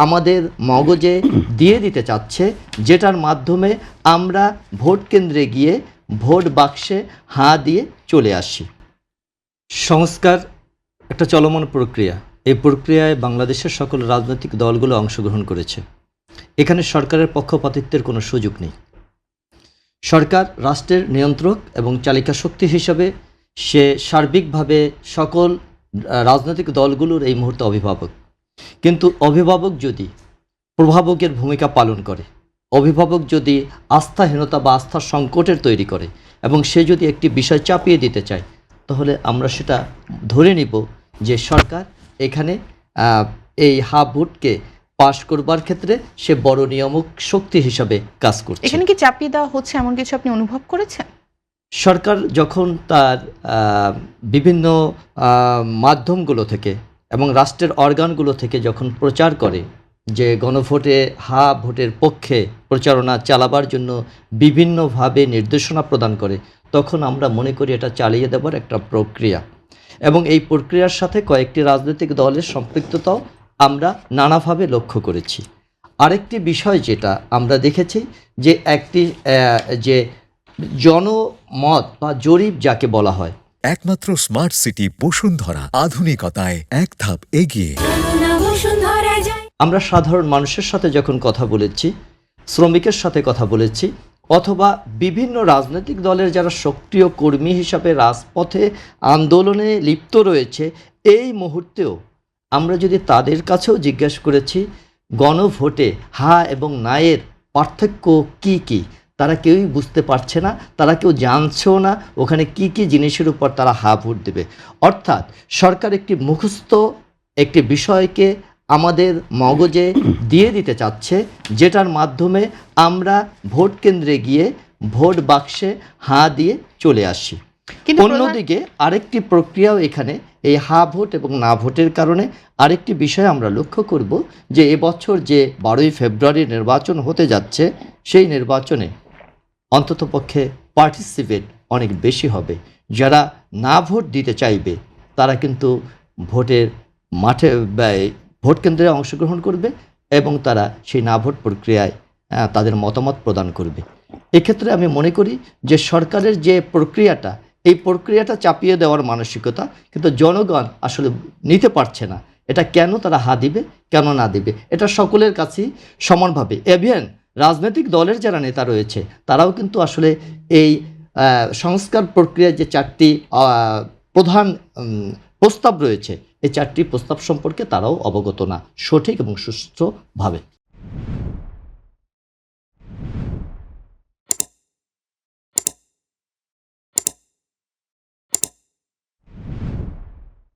আমাদের মগজে দিয়ে দিতে চাচ্ছে, যেটার মাধ্যমে আমরা ভোট কেন্দ্রে গিয়ে ভোট বাক্সে হাঁ দিয়ে চলে আসি। সংস্কার একটা চলমান প্রক্রিয়া। এই প্রক্রিয়ায় বাংলাদেশের সকল রাজনৈতিক দলগুলো অংশগ্রহণ করেছে। এখানে সরকারের পক্ষপাতিত্বের কোনো সুযোগ নেই। সরকার রাষ্ট্রের নিয়ন্ত্রক এবং চালিকা শক্তি হিসাবে সে সার্বিকভাবে সকল রাজনৈতিক দলগুলোর এই মুহূর্তে অভিভাবক। কিন্তু অভিভাবক যদি প্রভাবকের ভূমিকা পালন করে, অভিভাবক যদি আস্থাহীনতা বা আস্থার সংকটের তৈরি করে এবং সে যদি একটি বিষয় চাপিয়ে দিতে চায়, তাহলে আমরা সেটা ধরে নিব যে সরকার এখানে এই হাফ ভোটকে পাশ করবার ক্ষেত্রে সে বড় নিয়ামক শক্তি হিসাবে কাজ করছে। এখানে কি চাপিয়ে দেওয়া হচ্ছে এমন কিছু আপনি অনুভব করেছেন? সরকার যখন তার বিভিন্ন মাধ্যমগুলো থেকে এবং রাষ্ট্রের অর্গানগুলো থেকে যখন প্রচার করে যে গণভোটে হা ভোটের পক্ষে প্রচারণা চালাবার জন্য বিভিন্নভাবে নির্দেশনা প্রদান করে, তখন আমরা মনে করি এটা চালিয়ে দেবার একটা প্রক্রিয়া, এবং এই প্রক্রিয়ার সাথে কয়েকটি রাজনৈতিক দলের সম্পৃক্ততাও আমরা নানাভাবে লক্ষ্য করেছি। আরেকটি বিষয় যেটা আমরা দেখেছি যে একটি যে জনমত বা জরিপ যাকে বলা হয়, একমাত্র স্মার্ট সিটি বসুন্ধরা, আধুনিকতায় এক ধাপ এগিয়ে। আমরা সাধারণ মানুষের সাথে যখন কথা বলেছি, শ্রমিকের সাথে কথা বলেছি, অথবা বিভিন্ন রাজনৈতিক দলের যারা সক্রিয় কর্মী হিসাবে রাজপথে আন্দোলনে লিপ্ত রয়েছে, এই মুহূর্তেও আমরা যদি তাদের কাছেও জিজ্ঞেস করেছি গণভোটে হা এবং নায়ের পার্থক্য কি কি, তারা কেউই বুঝতে পারছে না, তারা কেউ জানছেও না ওখানে কি কি জিনিসের উপর তারা হা ভোট দেবে। অর্থাৎ সরকার একটি মুখস্থ একটি বিষয়কে আমাদের মগজে দিয়ে দিতে চাচ্ছে, যেটার মাধ্যমে আমরা ভোট কেন্দ্রে গিয়ে ভোট বাক্সে হাঁ দিয়ে চলে আসি। অন্যদিকে আরেকটি প্রক্রিয়াও এখানে এই হা ভোট এবং না ভোটের কারণে আরেকটি বিষয় আমরা লক্ষ্য করব যে এবছর যে 12ই ফেব্রুয়ারি নির্বাচন হতে যাচ্ছে, সেই নির্বাচনে অন্ততপক্ষে পার্টিসিপেট অনেক বেশি হবে। যারা না ভোট দিতে চাইবে তারা কিন্তু ভোটের মাঠে ভোট কেন্দ্রে অংশগ্রহণ করবে এবং তারা সেই না ভোট প্রক্রিয়ায় তাদের মতামত প্রদান করবে। এক্ষেত্রে আমি মনে করি যে সরকারের যে প্রক্রিয়াটা, এই প্রক্রিয়াটা চাপিয়ে দেওয়ার মানসিকতা কিন্তু জনগণ আসলে নিতে পারছে না। এটা কেন তারা হা দিবে, কেন না দিবে, এটা সকলের কাছেই সমানভাবে। এভিয়ান রাজনৈতিক দলের যারা নেতা রয়েছে তারাও কিন্তু আসলে এই সংস্কার প্রক্রিয়ায় যে 4টি প্রধান প্রস্তাব রয়েছে, এই 4টি প্রস্তাব সম্পর্কে তারাও অবগত না সঠিক এবং সুষ্ঠুভাবে।